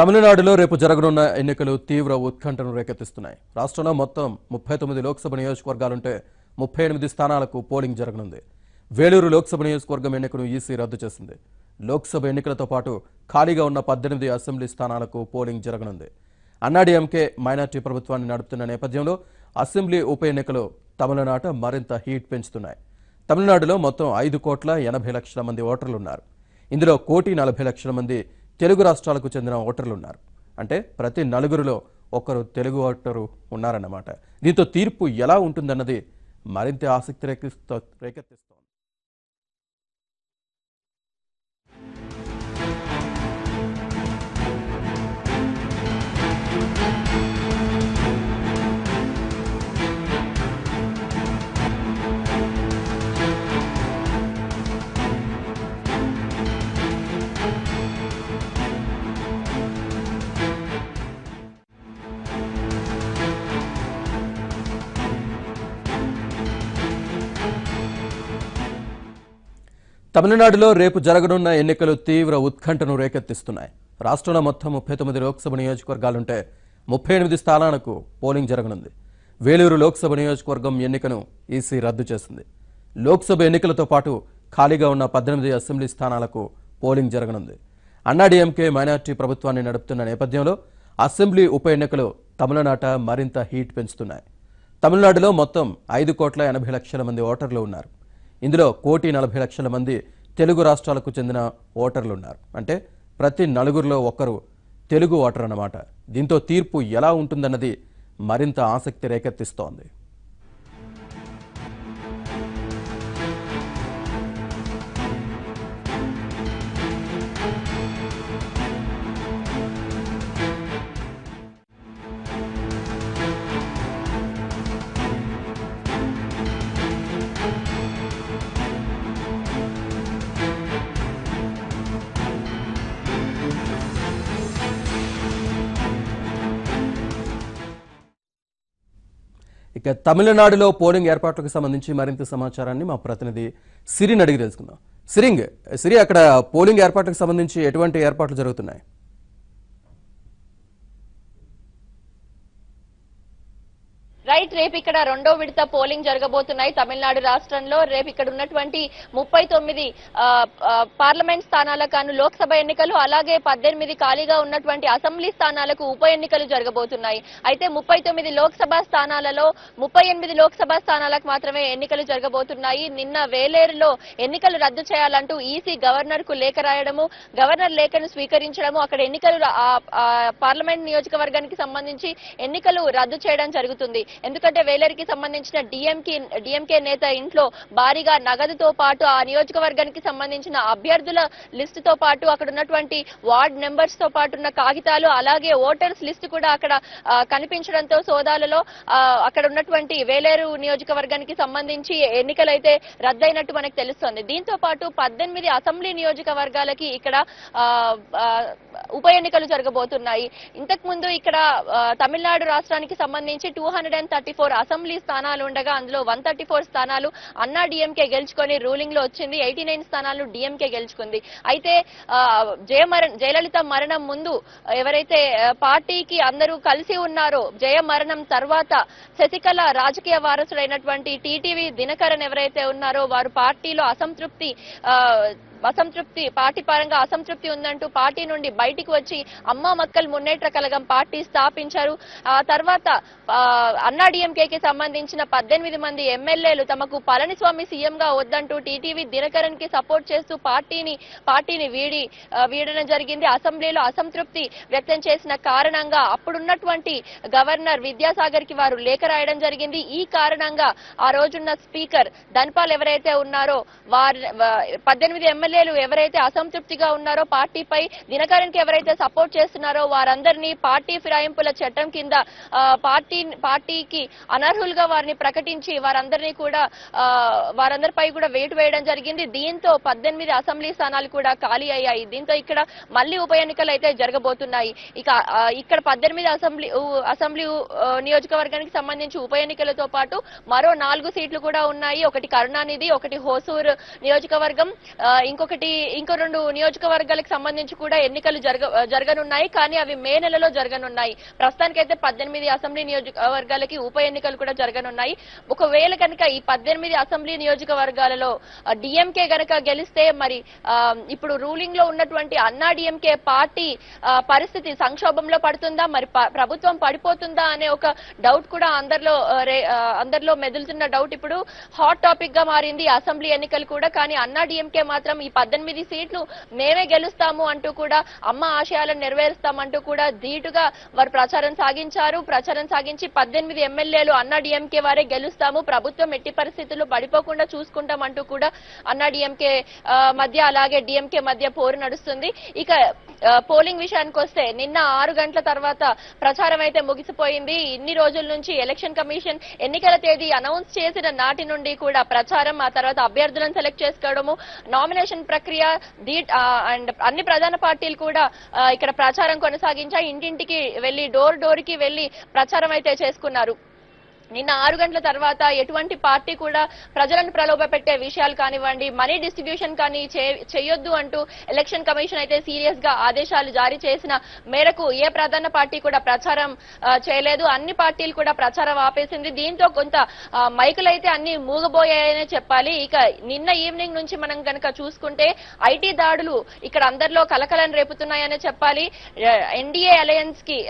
తమిళనాడులో రేపు జరగనున్న ఎన్నికలు తీవ్ర ఉత్కంఠను రేకెత్తిస్తున్నాయి. రాష్ట్రంలో మొత్తం 39 లోక్సభ నియోజకవర్గాలుంటే 38 స్థానాలకు పోలింగ్ జరగనుంది. వేలూరు లోక్సభ నియోజకవర్గం ఎన్నికను ఈసీ రద్దు చేసింది. లోక్సభ ఎన్నికలతో పాటు ఖాళీగా ఉన్న 18 అసెంబ్లీ స్థానాలకు పోలింగ్ జరగనుంది. అన్నాడీఎంకే మైనార్టీ ప్రభుత్వాన్ని నడుపుతున్న నేపథ్యంలో అసెంబ్లీ ఉప ఎన్నికలు తమిళనాట మరింత హీట్ పెంచుతున్నాయి. తమిళనాడులో మొత్తం 5,80,00,000 మంది ఓటర్లున్నారు. ఇందులో 1,40,00,000 మంది తెలుగు రాష్ట్రాలకు చెందిన ఓటర్లున్నారు. అంటే ప్రతి నలుగురిలో ఒకరు తెలుగు ఓటరు ఉన్నారన్నమాట. దీంతో తీర్పు ఎలా ఉంటుందన్నది మరింత ఆసక్తి రేకెత్తిస్తోంది. తమిళనాడులో రేపు జరగనున్న ఎన్నికలు తీవ్ర ఉత్కంఠను రేకెత్తిస్తున్నాయి. రాష్ట్రంలో మొత్తం 39 లోక్సభ నియోజకవర్గాలుంటే 38 స్థానాలకు పోలింగ్ జరగనుంది. వేలూరు లోక్సభ నియోజకవర్గం ఎన్నికను ఈసీ రద్దు చేసింది. లోక్సభ ఎన్నికలతో పాటు ఖాళీగా ఉన్న 18 అసెంబ్లీ స్థానాలకు పోలింగ్ జరగనుంది. అన్నాడీఎంకే మైనార్టీ ప్రభుత్వాన్ని నడుపుతున్న నేపథ్యంలో అసెంబ్లీ ఉప ఎన్నికలు తమిళనాట మరింత హీట్ పెంచుతున్నాయి. తమిళనాడులో మొత్తం 5,80,00,000 మంది ఓటర్లు ఉన్నారు. ఇందులో 1,40,00,000 మంది తెలుగు రాష్ట్రాలకు చెందిన ఓటర్లున్నారు. అంటే ప్రతి నలుగురిలో ఒకరు తెలుగు ఓటర్ అన్నమాట. దీంతో తీర్పు ఎలా ఉంటుందన్నది మరింత ఆసక్తి రేకెత్తిస్తోంది. ఇక తమిళనాడులో పోలింగ్ ఏర్పాట్లకు సంబంధించి మరింత సమాచారాన్ని మా ప్రతినిధి సిరిని అడిగి తెలుసుకుందాం. సిరి, అక్కడ పోలింగ్ ఏర్పాట్లకు సంబంధించి ఎటువంటి ఏర్పాట్లు జరుగుతున్నాయి? రైట్, రేపు ఇక్కడ రెండో విడత పోలింగ్ జరగబోతున్నాయి తమిళనాడు రాష్ట్రంలో. రేపు ఇక్కడ ఉన్నటువంటి 39 పార్లమెంట్ స్థానాలకు గాను లోక్సభ ఎన్నికలు, అలాగే 18 ఖాళీగా ఉన్నటువంటి అసెంబ్లీ స్థానాలకు ఉప ఎన్నికలు జరగబోతున్నాయి. అయితే 39 లోక్సభ స్థానాలలో 38 లోక్సభ స్థానాలకు మాత్రమే ఎన్నికలు జరగబోతున్నాయి. నిన్న వేలేరులో ఎన్నికలు రద్దు చేయాలంటూ ఈసీ గవర్నర్ కు లేఖ రాయడము, గవర్నర్ లేఖను స్వీకరించడము, అక్కడ ఎన్నికలు పార్లమెంట్ నియోజకవర్గానికి సంబంధించి ఎన్నికలు రద్దు చేయడం జరుగుతుంది. ఎందుకంటే వేలేరుకి సంబంధించిన డిఎంకే నేత ఇంట్లో భారీగా నగదుతో పాటు ఆ నియోజకవర్గానికి సంబంధించిన అభ్యర్థుల లిస్టుతో పాటు అక్కడ ఉన్నటువంటి వార్డ్ నెంబర్స్ తో పాటు ఉన్న కాగితాలు, అలాగే ఓటర్స్ లిస్టు కూడా అక్కడ కనిపించడంతో సోదాలలో అక్కడ ఉన్నటువంటి వేలేరు నియోజకవర్గానికి సంబంధించి ఎన్నికలైతే రద్దయినట్టు మనకు తెలుస్తోంది. దీంతో పాటు 18 అసెంబ్లీ నియోజకవర్గాలకి ఇక్కడ ఉప ఎన్నికలు జరగబోతున్నాయి. ఇంతకు ముందు ఇక్కడ తమిళనాడు రాష్ట్రానికి సంబంధించి 234 అసెంబ్లీ స్థానాలు ఉండగా అందులో 134 స్థానాలు అన్నా డిఎంకే గెలుచుకొని రూలింగ్ లో వచ్చింది. 89 స్థానాలు డిఎంకే గెలుచుకుంది. అయితే జయలలిత మరణం ముందు ఎవరైతే పార్టీకి అందరూ కలిసి ఉన్నారో, జయ మరణం తర్వాత శశికళ రాజకీయ వారసుడైనటువంటి టీటీవీ దినకరన్ ఎవరైతే ఉన్నారో వారు పార్టీలో పార్టీ పరంగా అసంతృప్తి ఉందంటూ పార్టీ నుండి బయటికి వచ్చి అమ్మా మక్కల్ మున్నేట్ర కళగం పార్టీ స్థాపించారు. ఆ తర్వాత అన్నాడీఎంకేకి సంబంధించిన 18 మంది ఎమ్మెల్యేలు తమకు పళనిస్వామి సీఎం గా వద్దంటూ టీటీవీ దినకరన్ కి సపోర్ట్ చేస్తూ పార్టీని వీడడం జరిగింది. అసెంబ్లీలో అసంతృప్తి వ్యక్తం చేసిన కారణంగా అప్పుడున్నటువంటి గవర్నర్ విద్యాసాగర్ కి వారు లేఖ రాయడం జరిగింది. ఈ కారణంగా ఆ రోజున్న స్పీకర్ ధన్పాల్ ఎవరైతే ఉన్నారో వారు 18 ఎమ్మెల్యేలు ఎవరైతే అసంతృప్తిగా ఉన్నారో పార్టీపై, దినకరన్ కి ఎవరైతే సపోర్ట్ చేస్తున్నారో వారందరినీ పార్టీ ఫిరాయింపుల చట్టం కింద పార్టీకి అనర్హులుగా వారిని ప్రకటించి వారందరిపై కూడా వేటు వేయడం జరిగింది. దీంతో 18 అసెంబ్లీ స్థానాలు కూడా ఖాళీ అయ్యాయి. దీంతో ఇక్కడ మళ్లీ ఉప ఎన్నికలు అయితే జరగబోతున్నాయి. ఇక్కడ 18 అసెంబ్లీ నియోజకవర్గానికి సంబంధించి ఉప ఎన్నికలతో పాటు మరో 4 సీట్లు కూడా ఉన్నాయి. ఒకటి కరుణానిధి, ఒకటి హోసూర్ నియోజకవర్గం, ఇంకో 2 నియోజకవర్గాలకు సంబంధించి కూడా ఎన్నికలు జరగనున్నాయి. కానీ అవి మే నెలలో జరగనున్నాయి. ప్రస్తుతానికైతే 18 అసెంబ్లీ నియోజకవర్గాలకి ఉప ఎన్నికలు కూడా జరగనున్నాయి. ఒకవేళ కనుక ఈ 18 అసెంబ్లీ నియోజకవర్గాలలో డిఎంకే గనక గెలిస్తే మరి ఇప్పుడు రూలింగ్ లో ఉన్నటువంటి అన్నా డిఎంకే పార్టీ పరిస్థితి సంక్షోభంలో పడుతుందా, మరి ప్రభుత్వం పడిపోతుందా అనే ఒక డౌట్ కూడా అందరిలో మెదులుతున్న డౌట్ ఇప్పుడు హాట్ టాపిక్ గా మారింది అసెంబ్లీ ఎన్నికలు కూడా. కానీ అన్నా డిఎంకే మాత్రం ఈ 18 సీట్లు మేమే గెలుస్తాము అంటూ కూడా, అమ్మ ఆశయాలను నెరవేరుస్తామంటూ కూడా ధీటుగా వారు ప్రచారం సాగించి 18 ఎమ్మెల్యేలు అన్నా డిఎంకే వారే గెలుస్తాము, ప్రభుత్వం ఎట్టి పరిస్థితుల్లో పడిపోకుండా చూసుకుంటామంటూ కూడా అన్నా డిఎంకే మధ్య అలాగే డిఎంకే మధ్య పోరు నడుస్తుంది. ఇక పోలింగ్ విషయానికి వస్తే నిన్న 6 గంటల తర్వాత ప్రచారం అయితే ముగిసిపోయింది. ఇన్ని రోజుల నుంచి ఎలక్షన్ కమిషన్ ఎన్నికల తేదీ అనౌన్స్ చేసిన నాటి నుండి కూడా ప్రచారం, ఆ తర్వాత అభ్యర్థులను సెలెక్ట్ చేసుకోవడము, నామినేషన్ ప్రక్రియ అండ్ అన్ని ప్రధాన పార్టీలు కూడా ఇక్కడ ప్రచారం కొనసాగించాయి. ఇంటింటికి వెళ్లి డోర్ కి వెళ్లి ప్రచారం అయితే చేసుకున్నారు. నిన్న 6 గంటల తర్వాత ఎటువంటి పార్టీ కూడా ప్రజలను ప్రలోభ పెట్టే విషయాలు కానివ్వండి, మనీ డిస్ట్రిబ్యూషన్ కానీ చేయొద్దు అంటూ ఎలక్షన్ కమిషన్ అయితే సీరియస్ గా ఆదేశాలు జారీ చేసిన మేరకు ఏ ప్రధాన పార్టీ కూడా ప్రచారం చేయలేదు. అన్ని పార్టీలు కూడా ప్రచారం ఆపేసింది. దీంతో కొంత మైకులు అయితే అన్ని మూగబోయాయనే చెప్పాలి. ఇక నిన్న ఈవినింగ్ నుంచి మనం కనుక చూసుకుంటే ఐటీ దాడులు ఇక్కడ అందరిలో కలకలం రేపుతున్నాయనే చెప్పాలి. ఎన్డీఏ అలయన్స్ కి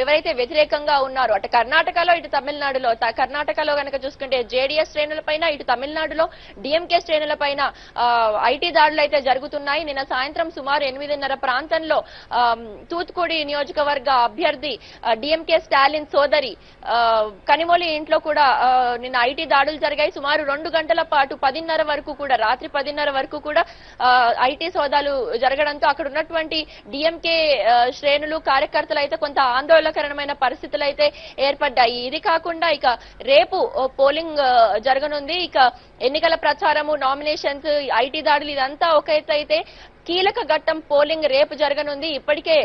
ఎవరైతే వ్యతిరేకంగా ఉన్నారో అటు కర్ణాటకలో ఇటు తమిళనాడులో, కర్ణాటకలో కనుక చూసుకుంటే జేడీఎస్ శ్రేణులపైన, ఇటు తమిళనాడులో డిఎంకే శ్రేణులపైన ఐటీ దాడులు అయితే జరుగుతున్నాయి. నిన్న సాయంత్రం సుమారు 8:30 ప్రాంతంలో తూత్తుకుడి నియోజకవర్గ అభ్యర్థి డిఎంకే స్టాలిన్ సోదరి కనిమొళి ఇంట్లో కూడా నిన్న ఐటీ దాడులు జరిగాయి. సుమారు 2 గంటల పాటు 10:30 వరకు కూడా, రాత్రి 10:30 వరకు కూడా ఐటీ సోదాలు జరగడంతో అక్కడ ఉన్నటువంటి డిఎంకే శ్రేణులు కార్యకర్తలు అయితే కొంత ఆందోళనకరమైన పరిస్థితులు అయితే ఏర్పడ్డాయి. ఇది కాకుండా ఇక రేపు పోలింగ్ జరగనుంది. ఇక ఎన్నికల ప్రచారము, నామినేషన్స్, ఐటీ దాడులు ఇదంతా ఒక ఎత్తు అయితే కీలక ఘట్టం పోలింగ్ రేపు జరగనుంది. ఇప్పటికే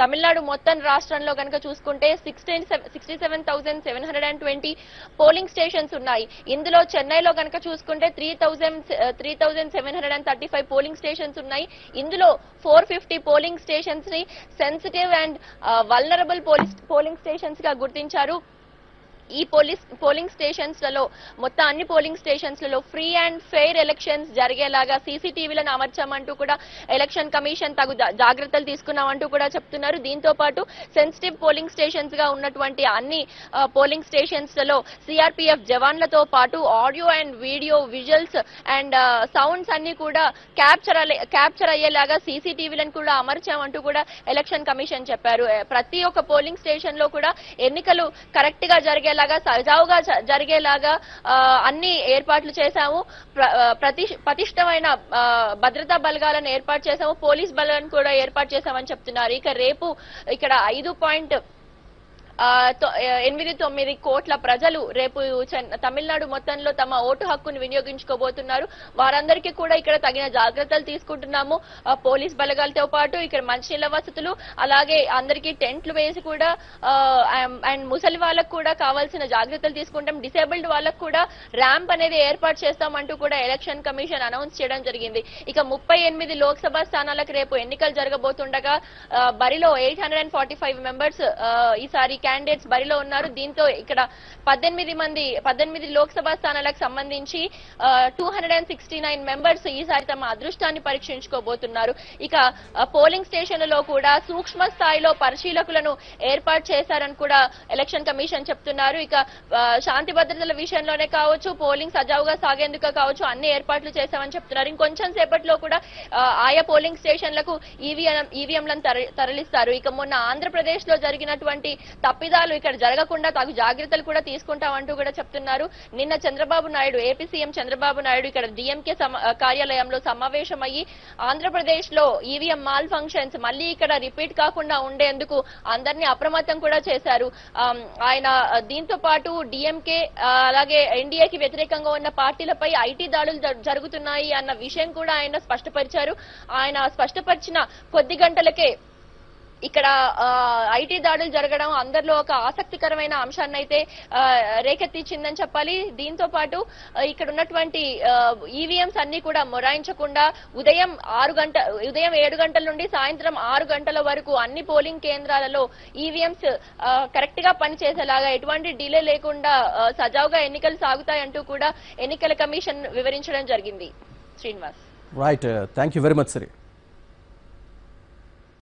తమిళనాడు మొత్తం రాష్ట్రంలో కనుక చూసుకుంటే 67,720 పోలింగ్ స్టేషన్స్ ఉన్నాయి. ఇందులో చెన్నైలో కనుక చూసుకుంటే 3,735 పోలింగ్ స్టేషన్స్ ఉన్నాయి. ఇందులో 450 పోలింగ్ స్టేషన్స్ ని sensitive and vulnerable polling stations గా గుర్తించారు. ఈ పోలింగ్ స్టేషన్స్ లలో మొత్తం అన్ని పోలింగ్ స్టేషన్స్ లలో ఫ్రీ అండ్ ఫెయిర్ ఎలక్షన్స్ జరిగేలాగా సీసీటీవీలను అమర్చామంటూ కూడా ఎలక్షన్ కమిషన్ తగు జాగ్రత్తలు తీసుకున్నామంటూ కూడా చెప్తున్నారు. దీంతో పాటు సెన్సిటివ్ పోలింగ్ స్టేషన్స్ గా ఉన్నటువంటి అన్ని పోలింగ్ స్టేషన్స్ లలో సిఆర్పీఎఫ్ జవాన్లతో పాటు audio and video visuals and sounds అన్ని కూడా క్యాప్చర్ అయ్యేలాగా సీసీటీవీలను కూడా అమర్చామంటూ కూడా ఎలక్షన్ కమిషన్ చెప్పారు. ప్రతి ఒక్క పోలింగ్ స్టేషన్ లో కూడా ఎన్నికలు కరెక్ట్ గా జరిగే సజావుగా జరిగేలాగా అన్ని ఏర్పాట్లు చేశాము. పటిష్టమైన భద్రతా బలగాలను ఏర్పాటు చేశాము, పోలీస్ బలాలను కూడా ఏర్పాటు చేశామని చెప్తున్నారు. ఇక రేపు ఇక్కడ 5.89 కోట్ల ప్రజలు రేపు తమిళనాడు మొత్తంలో తమ ఓటు హక్కును వినియోగించుకోబోతున్నారు. వారందరికీ కూడా ఇక్కడ తగిన జాగ్రత్తలు తీసుకుంటున్నాము. పోలీస్ బలగాలతో పాటు ఇక్కడ మంచినీళ్ళ వసతులు, అలాగే అందరికీ టెంట్లు వేసి కూడా అండ్ ముసలి వాళ్ళకు కూడా కావాల్సిన జాగ్రత్తలు తీసుకుంటాం. డిసేబుల్డ్ వాళ్ళకు కూడా ర్యాంప్ అనేది ఏర్పాటు చేస్తామంటూ కూడా ఎలక్షన్ కమిషన్ అనౌన్స్ చేయడం జరిగింది. ఇక 38 లోక్సభ స్థానాలకు రేపు ఎన్నికలు జరగబోతుండగా బరిలో 845 మెంబర్స్ ఈసారి క్యాండిడేట్స్ బరిలో ఉన్నారు. దీంతో ఇక్కడ 18 లోక్సభ స్థానాలకు సంబంధించి 269 మెంబర్స్ ఈసారి తమ అదృష్టాన్ని పరీక్షించుకోబోతున్నారు. ఇక పోలింగ్ స్టేషన్లలో కూడా సూక్ష్మ స్థాయిలో పరిశీలకులను ఏర్పాటు చేశారని కూడా ఎలక్షన్ కమిషన్ చెప్తున్నారు. ఇక శాంతి భద్రతల విషయంలోనే కావచ్చు, పోలింగ్ సజావుగా సాగేందుకు కావచ్చు, అన్ని ఏర్పాట్లు చేశామని చెప్తున్నారు. ఇంకొంచెం సేపట్లో కూడా ఆయా పోలింగ్ స్టేషన్లకు ఈవీఎంలను తరలిస్తారు. ఇక మొన్న ఆంధ్రప్రదేశ్ లో జరిగినటువంటి తప్పిదాలు ఇక్కడ జరగకుండా తగు జాగ్రత్తలు కూడా తీసుకుంటామంటూ కూడా చెప్తున్నారు. నిన్న చంద్రబాబు నాయుడు, ఏపీ సీఎం చంద్రబాబు నాయుడు ఇక్కడ డిఎంకే కార్యాలయంలో సమావేశమయ్యి ఆంధ్రప్రదేశ్ లో ఈవీఎం మాల్ ఫంక్షన్స్ మళ్ళీ ఇక్కడ రిపీట్ కాకుండా ఉండేందుకు అందరినీ అప్రమత్తం కూడా చేశారు. ఆయన దీంతో పాటు డిఎంకే అలాగే ఎన్డీఏకి వ్యతిరేకంగా ఉన్న పార్టీలపై ఐటీ దాడులు జరుగుతున్నాయి అన్న విషయం కూడా ఆయన స్పష్టపరిచారు. ఆయన స్పష్టపరిచిన కొద్ది గంటలకే ఇక్కడ ఐటీ దాడులు జరగడం అందరిలో ఒక ఆసక్తికరమైన అంశాన్ని అయితే రేకెత్తించిందని చెప్పాలి. దీంతో పాటు ఇక్కడ ఉన్నటువంటి ఈవీఎంస్ అన్ని కూడా మొరాయించకుండా ఉదయం 7 గంటల నుండి సాయంత్రం 6 గంటల వరకు అన్ని పోలింగ్ కేంద్రాలలో ఈవీఎంస్ కరెక్ట్ గా పనిచేసేలాగా ఎటువంటి డిలే లేకుండా సజావుగా ఎన్నికలు సాగుతాయంటూ కూడా ఎన్నికల కమిషన్ వివరించడం జరిగింది. Srinivas. Right, thank you very much Siri.